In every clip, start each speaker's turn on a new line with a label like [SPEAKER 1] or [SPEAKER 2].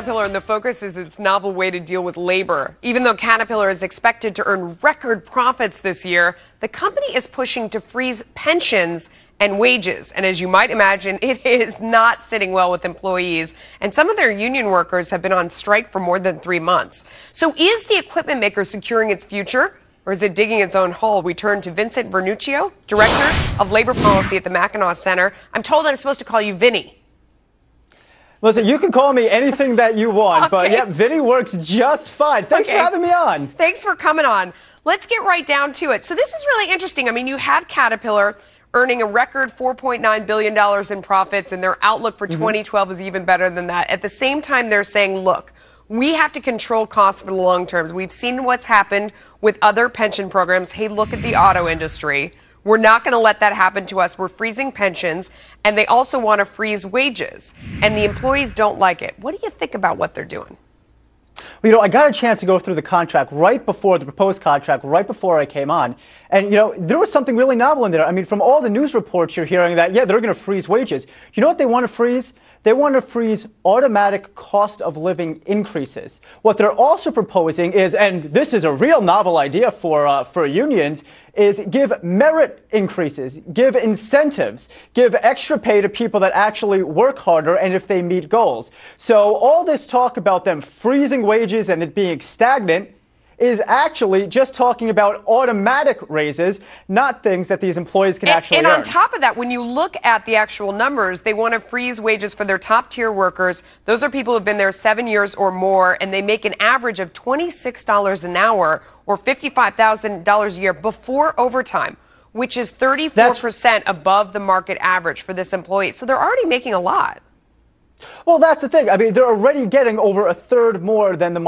[SPEAKER 1] Caterpillar, and the focus is its novel way to deal with labor. Even though Caterpillar is expected to earn record profits this year, the company is pushing to freeze pensions and wages. And as you might imagine, it is not sitting well with employees. And some of their union workers have been on strike for more than 3 months. So is the equipment maker securing its future, or is it digging its own hole? We turn to Vinnie Vernuccio, Director of Labor Policy at the Mackinac Center. I'm told I'm supposed to call you Vinnie.
[SPEAKER 2] Listen, you can call me anything that you want, but yeah, Vinnie works just fine. Thanks for having me on.
[SPEAKER 1] Thanks for coming on. Let's get right down to it. So this is really interesting. I mean, you have Caterpillar earning a record $4.9 billion in profits, and their outlook for 2012 is even better than that. At the same time, they're saying, look, we have to control costs for the long term. We've seen what's happened with other pension programs. Hey, look at the auto industry. We're not going to let that happen to us. We're freezing pensions, and they also want to freeze wages, and the employees don't like it. What do you think about what they're doing?
[SPEAKER 2] Well, I got a chance to go through the contract right before the proposed contract, right before I came on. And, there was something really novel in there. I mean, from all the news reports you're hearing that, yeah, they're going to freeze wages. You know what they want to freeze? They want to freeze automatic cost of living increases. What they're also proposing is, and this is a real novel idea for unions, is give merit increases, give incentives, give extra pay to people that actually work harder and if they meet goals. So all this talk about them freezing wages and it being stagnant is actually just talking about automatic raises, not things that these employees can actually earn.
[SPEAKER 1] And on top of that, when you look at the actual numbers, they want to freeze wages for their top tier workers. Those are people who have been there 7 years or more, and they make an average of $26 an hour or $55,000 a year before overtime, which is 34% above the market average for this employee. So they're already making a lot.
[SPEAKER 2] Well, that's the thing. I mean, they're already getting over a third more than the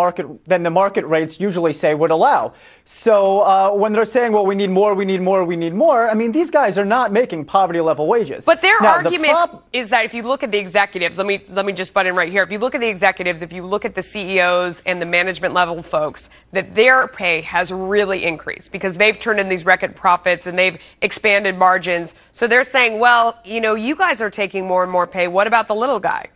[SPEAKER 2] market rates usually say would allow. So when they're saying, well, we need more, we need more, we need more, I mean, these guys are not making poverty level wages.
[SPEAKER 1] But their argument is that if you look at the executives, let me just butt in right here. If you look at the executives, if you look at the CEOs and the management level folks, that their pay has really increased because they've turned in these record profits and they've expanded margins. So they're saying, well, you guys are taking more and more pay. What about the little guy?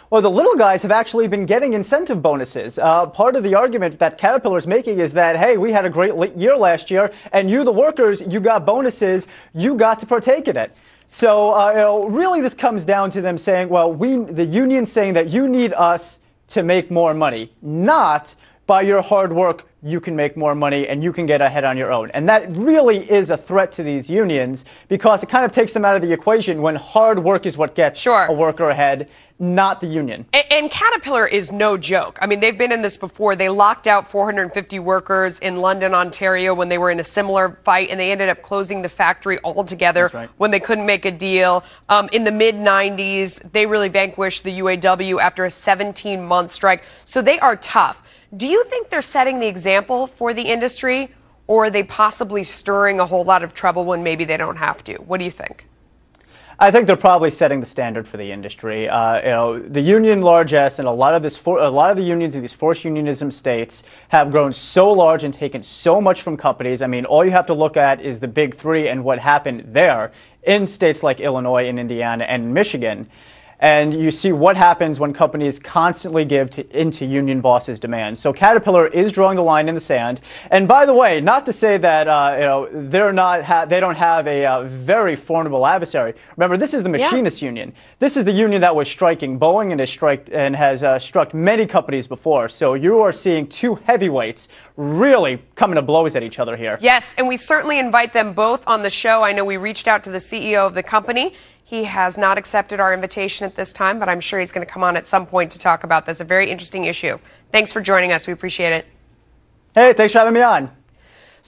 [SPEAKER 2] Well, the little guys have actually been getting incentive bonuses. Part of the argument that Caterpillar is making is that, hey, we had a great year last year, and you, the workers, you got bonuses, you got to partake in it. So, really this comes down to them saying, well, the union saying that you need us to make more money, not by your hard work, you can make more money and you can get ahead on your own. And that really is a threat to these unions because it kind of takes them out of the equation when hard work is what gets a worker ahead, not the union.
[SPEAKER 1] And Caterpillar is no joke. I mean, they've been in this before. They locked out 450 workers in London, Ontario when they were in a similar fight, and they ended up closing the factory altogether when they couldn't make a deal. In the mid-90s, they really vanquished the UAW after a 17-month strike. So they are tough. Do you think they're setting the example for the industry, or are they possibly stirring a whole lot of trouble when maybe they don't have to? What do you think?
[SPEAKER 2] I think they're probably setting the standard for the industry. The union largesse and a lot of the unions in these forced unionism states have grown so large and taken so much from companies. I mean, all you have to look at is the big three and what happened there in states like Illinois and Indiana and Michigan. And you see what happens when companies constantly give into union bosses' demands. So Caterpillar is drawing the line in the sand. And by the way, not to say that they don't have a very formidable adversary. Remember, this is the machinists union. This is the union that was striking Boeing and has struck many companies before. So you are seeing two heavyweights really coming to blows at each other here.
[SPEAKER 1] Yes, and we certainly invite them both on the show. I know we reached out to the CEO of the company. He has not accepted our invitation at this time, but I'm sure he's going to come on at some point to talk about this. A very interesting issue. Thanks for joining us. We appreciate it.
[SPEAKER 2] Hey, thanks for having me on.